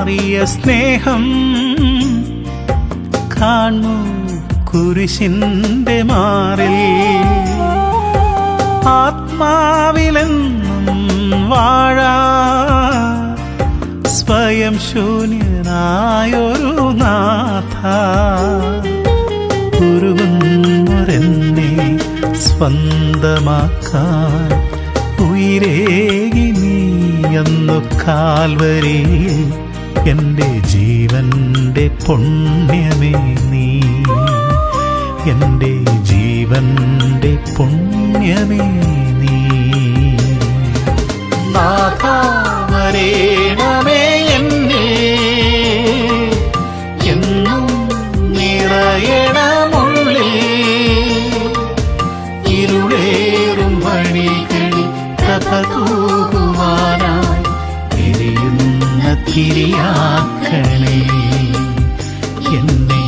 മാറിയ സ്നേഹം കാണൂ കുരിശിന്റെ മാറിൽ. ആത്മാവിലെന്നും വാഴാ സ്വയം ശൂന്യനായൊരു നാഥ, ഉരുകുന്നൊരെന്നെ സ്വന്തമാക്കാൻ ഉയിരേകി നീയന്നു കാൽവരിയിൽ. എൻ്റെ ജീവന്റെ പുണ്യമേ നീ, എൻ്റെ ജീവന്റെ പുണ്യമേ നീ. നാഥ വരേണമേ എന്നിൽ, എന്നും നിറയണമുള്ളിൽ. ഇരുളേറും വഴികളിൽ പ്രഭ തൂകുവാനായി എരിയുന്ന തിരിയാക്കണേ. എന്നെ